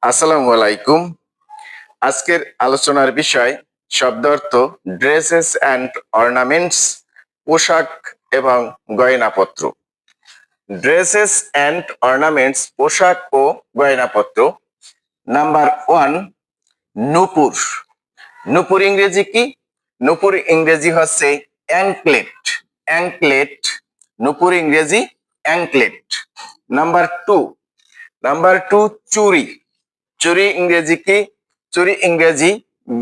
আসসালামু আলাইকুম। আজকের আলোচনার বিষয় শব্দ অর্থ ড্রেসেস অ্যান্ড অর্নামেন্টস, পোশাক এবং গয়নাপত্র। ড্রেসেস অ্যান্ড অর্নামেন্টস, পোশাক ও গয়নাপত্র। নাম্বার 1, নূপুর। নূপুর ইংরেজি কি? নূপুর ইংরেজি হচ্ছে অ্যাঙ্কলেট। অ্যাঙ্কলেট, নূপুর ইংরেজি অ্যাঙ্কলেট। নাম্বার 2, চুড়ি। চুড়ি ইংরেজি কি? চুড়ি ইংরেজি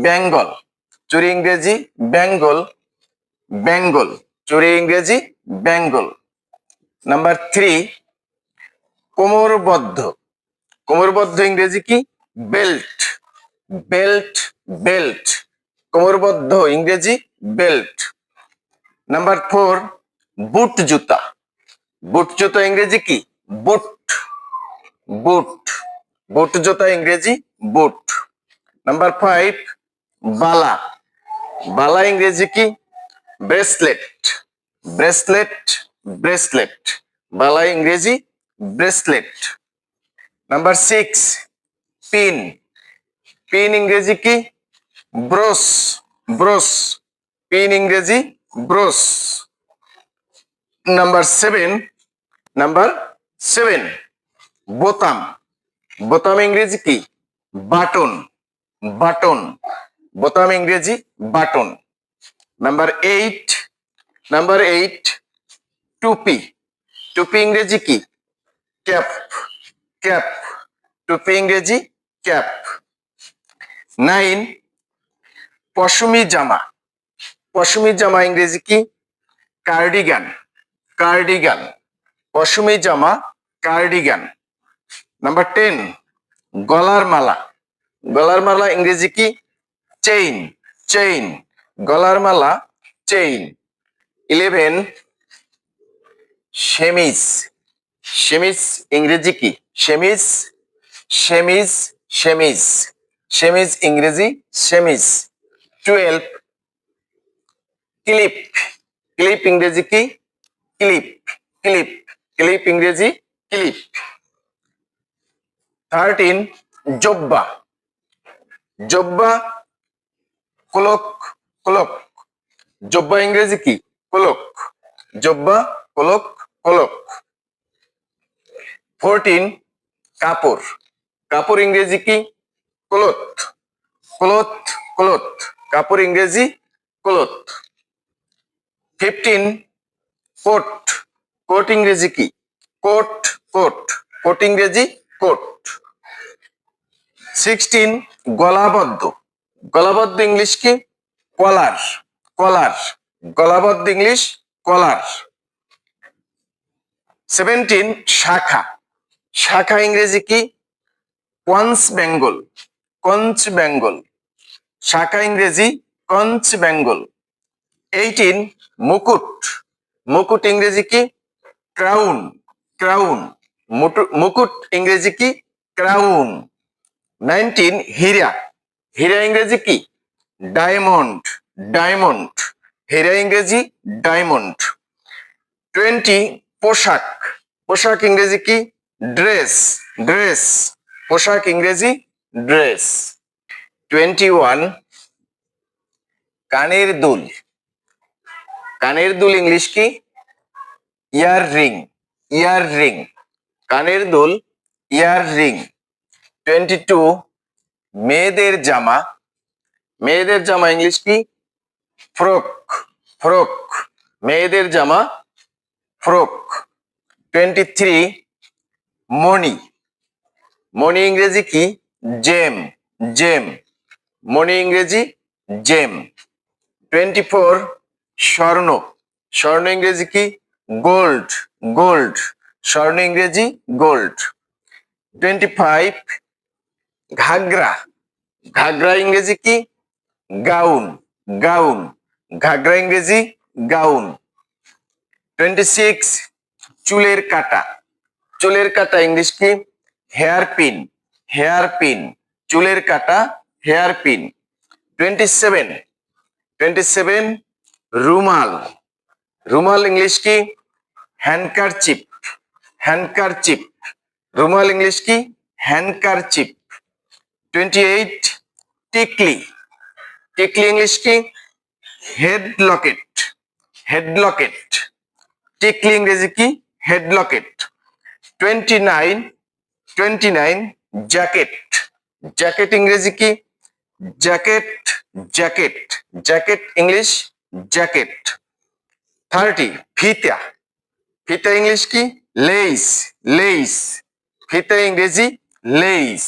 বেঙ্গল। চুড়ি ইংরেজি বেঙ্গল, বেঙ্গল। চুড়ি ইংরেজি বেঙ্গল। নাম্বার 3, কোমরবদ্ধ। কোমরবদ্ধ ইংরেজি কি? বেল্ট। Belt, belt. কোমরবদ্ধ ইংরেজি বেল্ট। নাম্বার 4, বুট জুতা। বুট জুতা ইংরেজি কি? বুট। বুট, বুট জুতা ইংরেজি বুট। নাম্বার 5, বালা। বালা ইংরেজি কি? ব্রেসলেট। Bracelet, bracelet. বালা ইংরেজি ব্রেসলেট। Number 6, pin. পিন ইংরেজি কি? ব্রোস। ব্রোস, পিন ইংরেজি ব্রোস। নাম্বার 7, বোতাম। বোতাম ইংরেজি কি? বাটন। বাটন, বোতাম ইংরেজি বাটন। নাম্বার 8, টুপি। টুপি ইংরেজি কি? ক্যাপ। ক্যাপ, টুপি ইংরেজি ক্যাপ। 9, পশমি জামা। পশমি জামা ইংরেজি কি? কার্ডিগান। কার্ডিগান, পশমি জামা কার্ডিগান। নাম্বার 10, গলার মালা। গলার মালা ইংরেজি কি? চেইন। চেইন, গলার মালা চেইন। 11, সেমিজ। সেমিজ ইংরেজি কি? সেমিজ, সেমিজ, সেমিজ। সেমিজ ইংরেজি সেমিজ। 12, ক্লিপ। ক্লিপ ইংরেজি কি? ক্লিপ। ক্লিপ, ক্লিপ ইংরেজি clip. 13, Jabba. Jabba, cloak. Cloak, Jabba ইংরেজি কি? ক্লোক। Jabba, cloak, cloak. 14, কাপড়। কাপড় ইংরেজি কি? ক্লথ। Cloth, cloth. কাপড় ইংরেজি ক্লথ। 15, কোট। কোট ইংরেজি কি? কোট। কোট, কোট ইংরেজি কোট। 16, গলাবদ্ধ। গলাবদ্ধ ইংলিশ কি? কলার। কলার, গলাবদ্ধ ইংলিশ কলার। 17, শাখা। শাখা ইংরেজি কি? কঞ্চ বেঙ্গল। কঞ্চ বেঙ্গল, শাখা ইংরেজি কঞ্চ বেঙ্গল। 18, মুকুট। মুকুট ইংরেজি কি? ক্রাউন। ক্রাউন, মুকুট ইংরেজি কি? ক্রাউন। 19, হীরা। হীরা ইংরেজি কি? ডায়মন্ড। ডায়মন্ড, হীরা ইংরেজি ডায়মন্ড। 20, পোশাক। পোশাক ইংরেজি কি? ড্রেস। ড্রেস, পোশাক ইংরেজি ড্রেস। 21, কানের দুল। কানের দুল ইংলিশ কি? ইয়ার রিং। ইয়ার রিং, কানের দুল ইয়ার রিং। 22, মেয়েদের জামা। মেয়েদের জামা ইংলিশ কি? ফ্রক। ফ্রক, মেয়েদের জামা ফ্রক। 23, মণি। মণি ইংরেজি কি? জেম। জেম, মণি ইংরেজি জেম। 24, স্বর্ণ। স্বর্ণ ইংরেজি কি? গোল্ড। গোল্ড, স্বর্ণ ইংরেজি গোল্ড। 25, ঘাগরা। ঘাগরা ইংরেজি কি? গাউন। গাউন, ঘাগরা ইংরেজি গাউন। 26, চুলের কাটা। চুলের কাটা ইংলিশ কি? Hair pin. হেয়ার পিন, চুলের কাটা হেয়ার পিন। 27, রুমাল। রুমাল ইংলিশ কি? হ্যান্ডকারচিপ। হ্যান্ডকারচিপ, রুমাল ইংলিশ কি? হ্যান্ডকারচিপ। 28 টিকলি, টিকলি ইংলিশ কি? হেড লকেট, হেড লকেট, টিকলি ইংরেজি কি? হেড লকেট। 29, 29 জ্যাকেট, জ্যাকেট ইংরেজি কি? Jacket, jacket, jacket English jacket. 30 ফিতা, ফিতা ইংলিশ কি? লেইস, লেইস, ফিতা ইংরেজি লেইস।